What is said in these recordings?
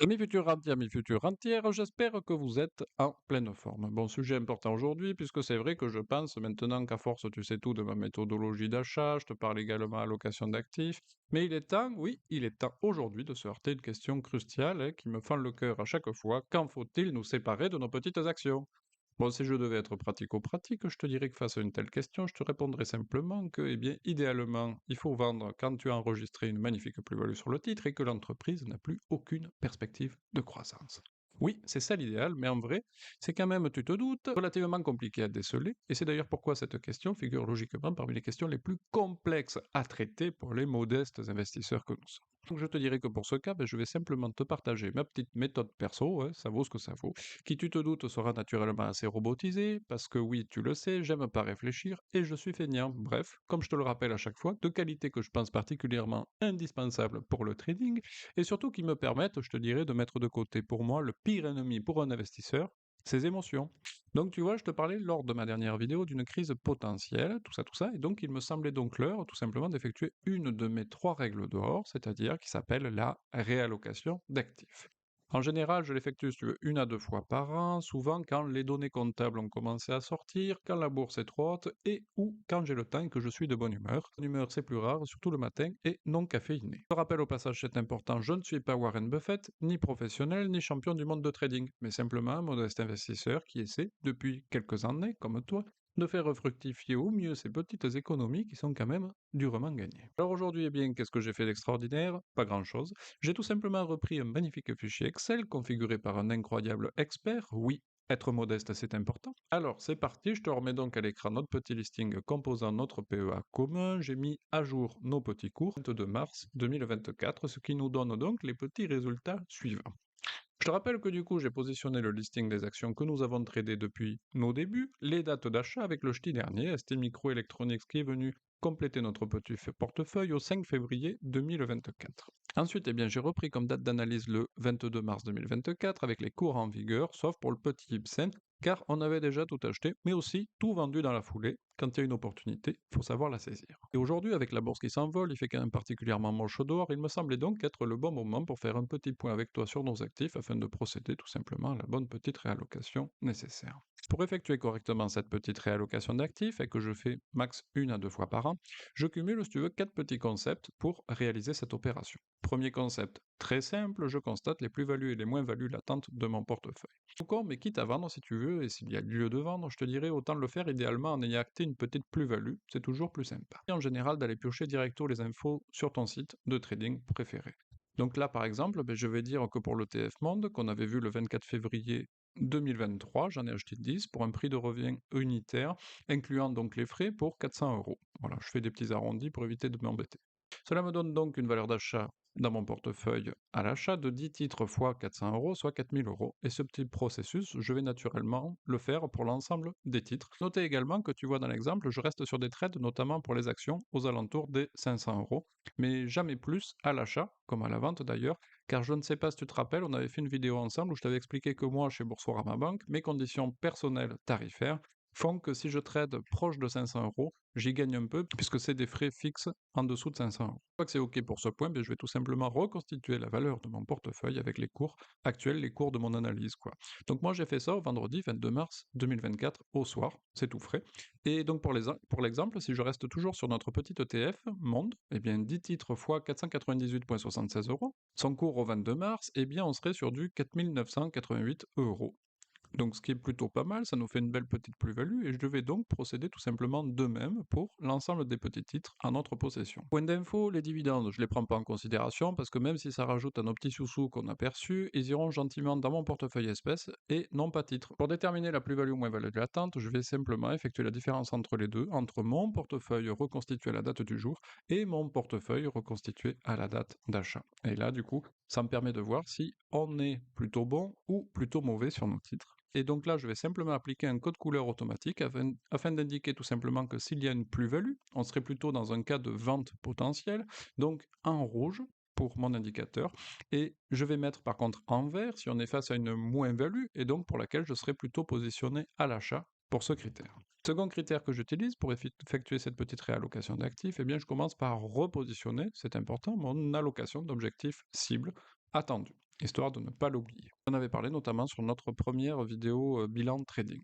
Amis futurs rentiers, amis futures rentières, j'espère que vous êtes en pleine forme. Bon, sujet important aujourd'hui, puisque c'est vrai que je pense maintenant qu'à force, tu sais tout de ma méthodologie d'achat, je te parle également allocation d'actifs, mais il est temps, oui, il est temps aujourd'hui de se heurter à une question cruciale qui me fend le cœur à chaque fois. Quand faut-il nous séparer de nos petites actions? Bon, si je devais être pratico-pratique, je te dirais que face à une telle question, je te répondrais simplement que, eh bien, idéalement, il faut vendre quand tu as enregistré une magnifique plus-value sur le titre et que l'entreprise n'a plus aucune perspective de croissance. Oui, c'est ça l'idéal, mais en vrai, c'est quand même, tu te doutes, relativement compliqué à déceler, et c'est d'ailleurs pourquoi cette question figure logiquement parmi les questions les plus complexes à traiter pour les modestes investisseurs que nous sommes. Donc je te dirais que pour ce cas, ben, je vais simplement te partager ma petite méthode perso, hein, ça vaut ce que ça vaut, qui tu te doutes sera naturellement assez robotisé, parce que oui, tu le sais, j'aime pas réfléchir et je suis feignant. Bref, comme je te le rappelle à chaque fois, de qualité que je pense particulièrement indispensable pour le trading, et surtout qui me permettent, je te dirais, de mettre de côté pour moi le pire ennemi pour un investisseur, ses émotions. Donc tu vois, je te parlais lors de ma dernière vidéo d'une crise potentielle, tout ça, et donc il me semblait donc l'heure tout simplement d'effectuer une de mes trois règles d'or, c'est-à-dire qui s'appelle la réallocation d'actifs. En général, je l'effectue, si tu veux, une à deux fois par an, souvent quand les données comptables ont commencé à sortir, quand la bourse est trop haute et ou quand j'ai le temps et que je suis de bonne humeur. Bonne humeur, c'est plus rare, surtout le matin, et non caféiné. Je rappelle au passage, c'est important, je ne suis pas Warren Buffett, ni professionnel, ni champion du monde de trading, mais simplement un modeste investisseur qui essaie, depuis quelques années, comme toi, de faire fructifier au mieux ces petites économies qui sont quand même durement gagnées. Alors aujourd'hui, eh bien, qu'est-ce que j'ai fait d'extraordinaire? Pas grand-chose. J'ai tout simplement repris un magnifique fichier Excel configuré par un incroyable expert. Oui, être modeste, c'est important. Alors, c'est parti, je te remets donc à l'écran notre petit listing composant notre PEA commun. J'ai mis à jour nos petits cours 22 mars 2024, ce qui nous donne donc les petits résultats suivants. Je te rappelle que du coup, j'ai positionné le listing des actions que nous avons tradées depuis nos débuts, les dates d'achat avec le jeudi dernier, ST Microelectronics qui est venu compléter notre petit portefeuille au 5 février 2024. Ensuite, eh bien, j'ai repris comme date d'analyse le 22 mars 2024 avec les cours en vigueur, sauf pour le petit Ipsen, car on avait déjà tout acheté, mais aussi tout vendu dans la foulée. Quand il y a une opportunité, il faut savoir la saisir. Et aujourd'hui, avec la bourse qui s'envole, il fait quand même particulièrement moche dehors, il me semblait donc être le bon moment pour faire un petit point avec toi sur nos actifs afin de procéder tout simplement à la bonne petite réallocation nécessaire. Pour effectuer correctement cette petite réallocation d'actifs, et que je fais max une à deux fois par an, je cumule, si tu veux, quatre petits concepts pour réaliser cette opération. Premier concept, très simple, je constate les plus-values et les moins-values latentes de mon portefeuille. Tout con, mais quitte à vendre si tu veux, et s'il y a lieu de vendre, je te dirais autant le faire idéalement en ayant acté une petite plus-value, c'est toujours plus sympa. Et en général, d'aller piocher directement les infos sur ton site de trading préféré. Donc là, par exemple, ben, je vais dire que pour le TF Monde, qu'on avait vu le 24 février 2023, j'en ai acheté 10 pour un prix de revient unitaire, incluant donc les frais pour 400 euros. Voilà, je fais des petits arrondis pour éviter de m'embêter. Cela me donne donc une valeur d'achat dans mon portefeuille à l'achat de 10 titres fois 400 euros, soit 4000 euros. Et ce petit processus, je vais naturellement le faire pour l'ensemble des titres. Notez également que tu vois dans l'exemple, je reste sur des trades, notamment pour les actions, aux alentours des 500 euros, mais jamais plus à l'achat, comme à la vente d'ailleurs, car je ne sais pas si tu te rappelles, on avait fait une vidéo ensemble où je t'avais expliqué que moi, chez Boursorama Banque, mes conditions personnelles tarifaires font que si je trade proche de 500 euros, j'y gagne un peu, puisque c'est des frais fixes en dessous de 500 euros. Une fois que c'est OK pour ce point, ben, je vais tout simplement reconstituer la valeur de mon portefeuille avec les cours actuels, les cours de mon analyse, quoi. Donc moi, j'ai fait ça au vendredi 22 mars 2024 au soir, c'est tout frais. Et donc pour l'exemple, si je reste toujours sur notre petit ETF, Monde, eh bien 10 titres fois 498,76 euros, son cours au 22 mars, eh bien on serait sur du 4988 euros. Donc ce qui est plutôt pas mal, ça nous fait une belle petite plus-value, et je vais donc procéder tout simplement de même pour l'ensemble des petits titres en notre possession. Point d'info, les dividendes, je les prends pas en considération parce que même si ça rajoute à nos petits sous-sous qu'on a perçus, ils iront gentiment dans mon portefeuille espèces et non pas titre. Pour déterminer la plus-value ou moins-value de l'attente, je vais simplement effectuer la différence entre les deux, entre mon portefeuille reconstitué à la date du jour et mon portefeuille reconstitué à la date d'achat. Et là, du coup, ça me permet de voir si on est plutôt bon ou plutôt mauvais sur nos titres. Et donc là, je vais simplement appliquer un code couleur automatique afin d'indiquer tout simplement que s'il y a une plus-value, on serait plutôt dans un cas de vente potentielle, donc en rouge pour mon indicateur, et je vais mettre par contre en vert si on est face à une moins-value, et donc pour laquelle je serais plutôt positionné à l'achat pour ce critère. Second critère que j'utilise pour effectuer cette petite réallocation d'actifs, eh bien je commence par repositionner, c'est important, mon allocation d'objectifs cible attendu. histoire de ne pas l'oublier. On avait parlé notamment sur notre première vidéo bilan trading.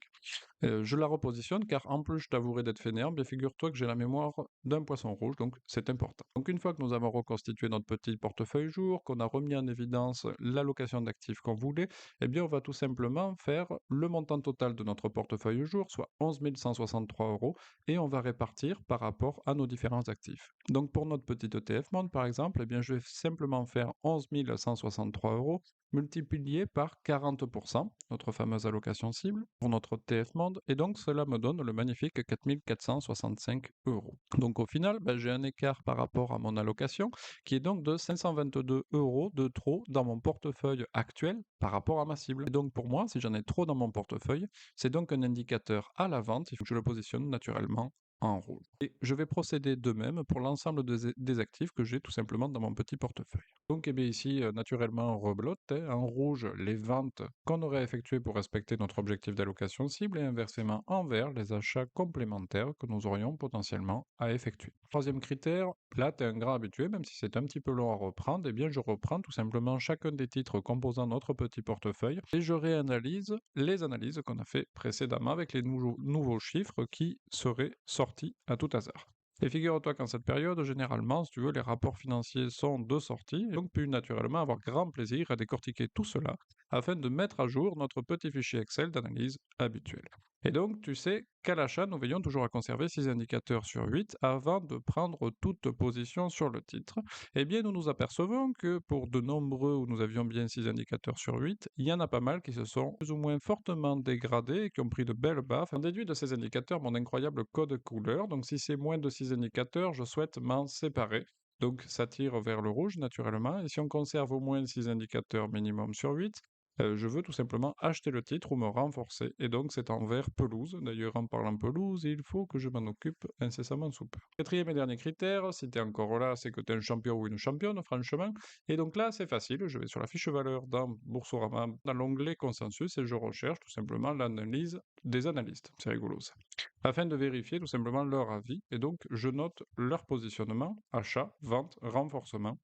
Je la repositionne car en plus je t'avouerai d'être fainéant, bien figure-toi que j'ai la mémoire d'un poisson rouge, donc c'est important. Donc une fois que nous avons reconstitué notre petit portefeuille jour, qu'on a remis en évidence l'allocation d'actifs qu'on voulait, eh bien on va tout simplement faire le montant total de notre portefeuille jour, soit 11 163 euros, et on va répartir par rapport à nos différents actifs. Donc pour notre petit ETF Monde par exemple, eh bien je vais simplement faire 11 163 euros multiplié par 40%, notre fameuse allocation cible, pour notre TF Monde, et donc cela me donne le magnifique 4465 euros. Donc au final, ben, j'ai un écart par rapport à mon allocation qui est donc de 522 euros de trop dans mon portefeuille actuel par rapport à ma cible. Et donc pour moi, si j'en ai trop dans mon portefeuille, c'est donc un indicateur à la vente, il faut que je le positionne naturellement en rouge. Et je vais procéder de même pour l'ensemble des actifs que j'ai tout simplement dans mon petit portefeuille. Donc eh bien ici, naturellement, on reblotte en rouge les ventes qu'on aurait effectuées pour respecter notre objectif d'allocation cible et inversement en vert les achats complémentaires que nous aurions potentiellement à effectuer. Troisième critère, là tu es un grand habitué, même si c'est un petit peu long à reprendre, eh bien je reprends tout simplement chacun des titres composant notre petit portefeuille et je réanalyse les analyses qu'on a fait précédemment avec les nouveaux chiffres qui seraient sortis à tout hasard. Et figure-toi qu'en cette période, généralement, si tu veux, les rapports financiers sont de sortie, et donc puis naturellement avoir grand plaisir à décortiquer tout cela afin de mettre à jour notre petit fichier Excel d'analyse habituel. Et donc, tu sais qu'à l'achat, nous veillons toujours à conserver 6 indicateurs sur 8 avant de prendre toute position sur le titre. Eh bien, nous nous apercevons que pour de nombreux où nous avions bien 6 indicateurs sur 8, il y en a pas mal qui se sont plus ou moins fortement dégradés et qui ont pris de belles baffes. On déduit de ces indicateurs mon incroyable code couleur, donc si c'est moins de 6 indicateurs, je souhaite m'en séparer. Donc ça tire vers le rouge naturellement, et si on conserve au moins 6 indicateurs minimum sur 8, je veux tout simplement acheter le titre ou me renforcer. Et donc c'est en vert pelouse. D'ailleurs, en parlant pelouse, il faut que je m'en occupe incessamment sous peu. Quatrième et dernier critère, si tu es encore là, c'est que tu es un champion ou une championne, franchement. Et donc là, c'est facile. Je vais sur la fiche valeur dans Boursorama, dans l'onglet consensus, et je recherche tout simplement l'analyse des analystes. C'est rigolo ça. Afin de vérifier tout simplement leur avis. Et donc, je note leur positionnement, achat, vente, renforcement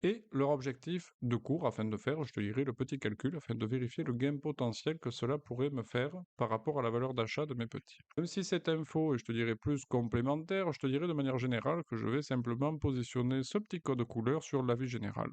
et leur objectif de cours afin de faire, je te dirais, le petit calcul afin de vérifier le gain potentiel que cela pourrait me faire par rapport à la valeur d'achat de mes petits. Même si cette info est, je te dirais, plus complémentaire, je te dirais de manière générale que je vais simplement positionner ce petit code couleur sur l'avis général.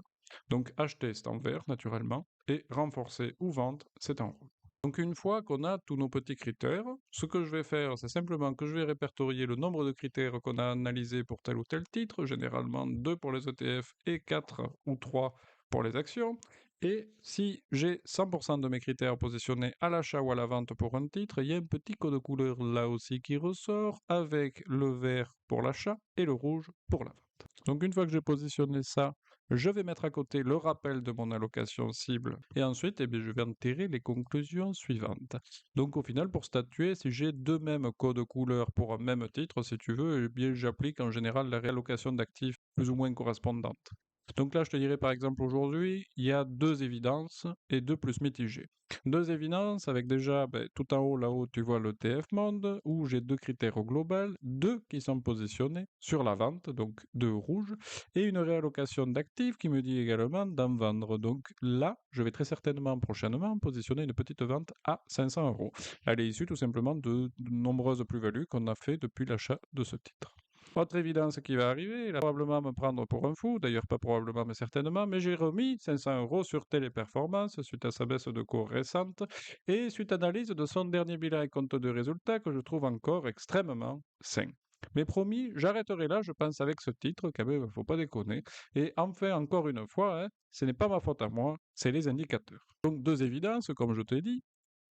Donc acheter, c'est en vert, naturellement, et renforcer ou vendre, c'est en rouge. Donc une fois qu'on a tous nos petits critères, ce que je vais faire, c'est simplement que je vais répertorier le nombre de critères qu'on a analysés pour tel ou tel titre, généralement 2 pour les ETF et 4 ou 3 pour les actions. Et si j'ai 100% de mes critères positionnés à l'achat ou à la vente pour un titre, il y a un petit code couleur là aussi qui ressort avec le vert pour l'achat et le rouge pour la vente. Donc une fois que j'ai positionné ça, je vais mettre à côté le rappel de mon allocation cible et ensuite eh bien, je vais en tirer les conclusions suivantes. Donc au final, pour statuer, si j'ai deux mêmes codes couleurs pour un même titre, si tu veux, eh bien j'applique en général la réallocation d'actifs plus ou moins correspondante. Donc là, je te dirais par exemple aujourd'hui, il y a deux évidences et deux plus mitigées. Deux évidences avec déjà tout en haut là-haut, tu vois le TF Monde où j'ai deux critères au global, deux qui sont positionnés sur la vente, donc deux rouges, et une réallocation d'actifs qui me dit également d'en vendre. Donc là, je vais très certainement prochainement positionner une petite vente à 500 euros. Elle est issue tout simplement de nombreuses plus-values qu'on a fait depuis l'achat de ce titre. Autre évidence qui va arriver, il va probablement me prendre pour un fou, d'ailleurs pas probablement mais certainement, mais j'ai remis 500 euros sur Téléperformance suite à sa baisse de cours récente et suite à l'analyse de son dernier bilan et compte de résultats que je trouve encore extrêmement sain. Mais promis, j'arrêterai là, je pense, avec ce titre, quand même, faut pas déconner. Et enfin, encore une fois, hein, ce n'est pas ma faute à moi, c'est les indicateurs. Donc deux évidences, comme je t'ai dit,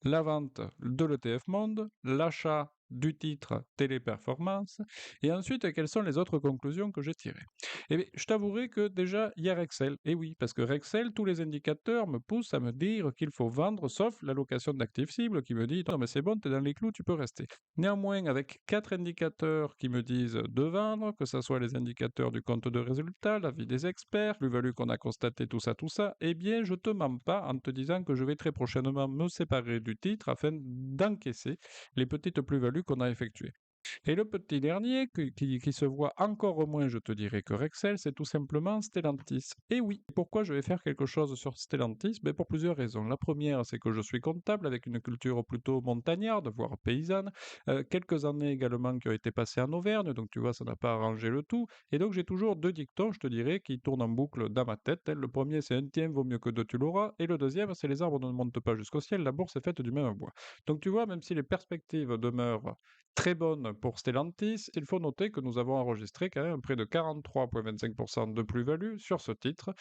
la vente de l'ETF Monde, l'achat du titre Téléperformance, et ensuite, quelles sont les autres conclusions que j'ai tirées? Eh bien, je t'avouerai que déjà, il y a Rexel. Et oui, parce que Rexel, tous les indicateurs me poussent à me dire qu'il faut vendre, sauf l'allocation d'actifs cibles qui me dit non, mais c'est bon, tu es dans les clous, tu peux rester. Néanmoins, avec quatre indicateurs qui me disent de vendre, que ce soit les indicateurs du compte de résultat, l'avis des experts, plus-value qu'on a constaté, tout ça, eh bien, je te mens pas en te disant que je vais très prochainement me séparer du titre afin d'encaisser les petites plus-values qu'on a effectuées. Et le petit dernier, qui se voit encore moins, je te dirais, que Rexel, c'est tout simplement Stellantis. Et oui, pourquoi je vais faire quelque chose sur Stellantis? Ben pour plusieurs raisons. La première, c'est que je suis comptable avec une culture plutôt montagnarde, voire paysanne. Quelques années également qui ont été passées en Auvergne, donc tu vois, ça n'a pas arrangé le tout. Et donc j'ai toujours deux dictons, je te dirais, qui tournent en boucle dans ma tête. Le premier, c'est un tien vaut mieux que deux, tu l'auras. Et le deuxième, c'est les arbres ne montent pas jusqu'au ciel, la bourse est faite du même bois. Donc tu vois, même si les perspectives demeurent très bonne pour Stellantis. Il faut noter que nous avons enregistré quand même près de 43,25% de plus-value sur ce titre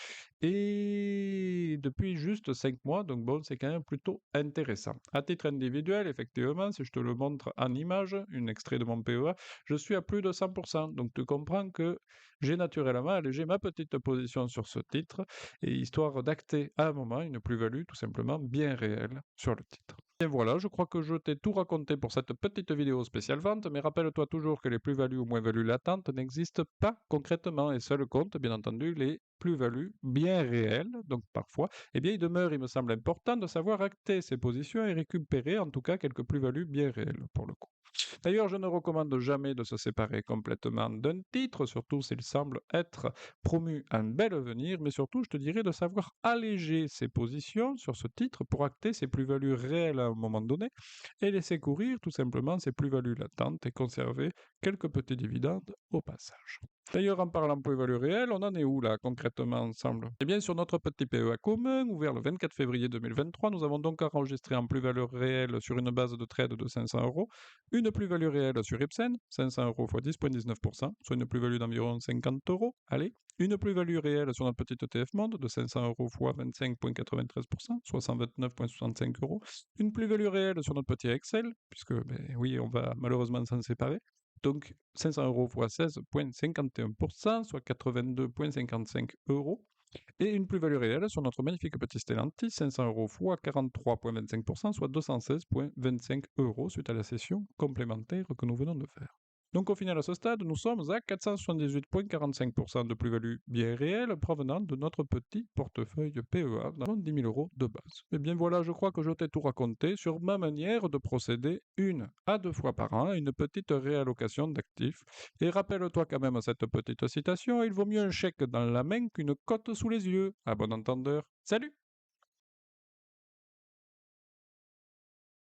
et depuis juste 5 mois, donc bon, c'est quand même plutôt intéressant. À titre individuel, effectivement, si je te le montre en image, un extrait de mon PEA, je suis à plus de 100%. Donc tu comprends que j'ai naturellement allégé ma petite position sur ce titre, et histoire d'acter à un moment une plus-value tout simplement bien réelle sur le titre. Et voilà, je crois que je t'ai tout raconté pour cette petite vidéo spéciale vente, mais rappelle-toi toujours que les plus-values ou moins-values latentes n'existent pas concrètement et seules comptent, bien entendu, les plus-values bien réelles. Donc parfois, eh bien, il demeure, il me semble important de savoir acter ses positions et récupérer en tout cas quelques plus-values bien réelles pour le coup. D'ailleurs, je ne recommande jamais de se séparer complètement d'un titre, surtout s'il semble être promu un bel avenir, mais surtout, je te dirais de savoir alléger ses positions sur ce titre pour acter ses plus-values réelles à un moment donné et laisser courir tout simplement ses plus-values latentes et conserver quelques petits dividendes au passage. D'ailleurs, en parlant plus-value réelle, on en est où là concrètement ensemble? Eh bien, sur notre petit PEA commun, ouvert le 24 février 2023, nous avons donc enregistré en plus-value réelle sur une base de trade de 500 euros, une plus-value réelle sur Ipsen, 500 euros x 10,19%, soit une plus-value d'environ 50 euros. Allez, une plus-value réelle sur notre petite ETF Monde de 500 euros x 25,93%, soit 129,65 euros. Une plus-value réelle sur notre petit Excel, puisque, ben, oui, on va malheureusement s'en séparer. Donc 500 euros x 16,51%, soit 82,55 euros. Et une plus-value réelle sur notre magnifique petit Stellantis, 500 euros x 43,25%, soit 216,25 euros suite à la session complémentaire que nous venons de faire. Donc au final, à ce stade, nous sommes à 478,45% de plus-value bien réelle provenant de notre petit portefeuille PEA dans 10 000 euros de base. Et bien voilà, je crois que je t'ai tout raconté sur ma manière de procéder 1 à 2 fois par an à une petite réallocation d'actifs. Et rappelle-toi quand même cette petite citation, il vaut mieux un chèque dans la main qu'une cote sous les yeux. À bon entendeur. Salut!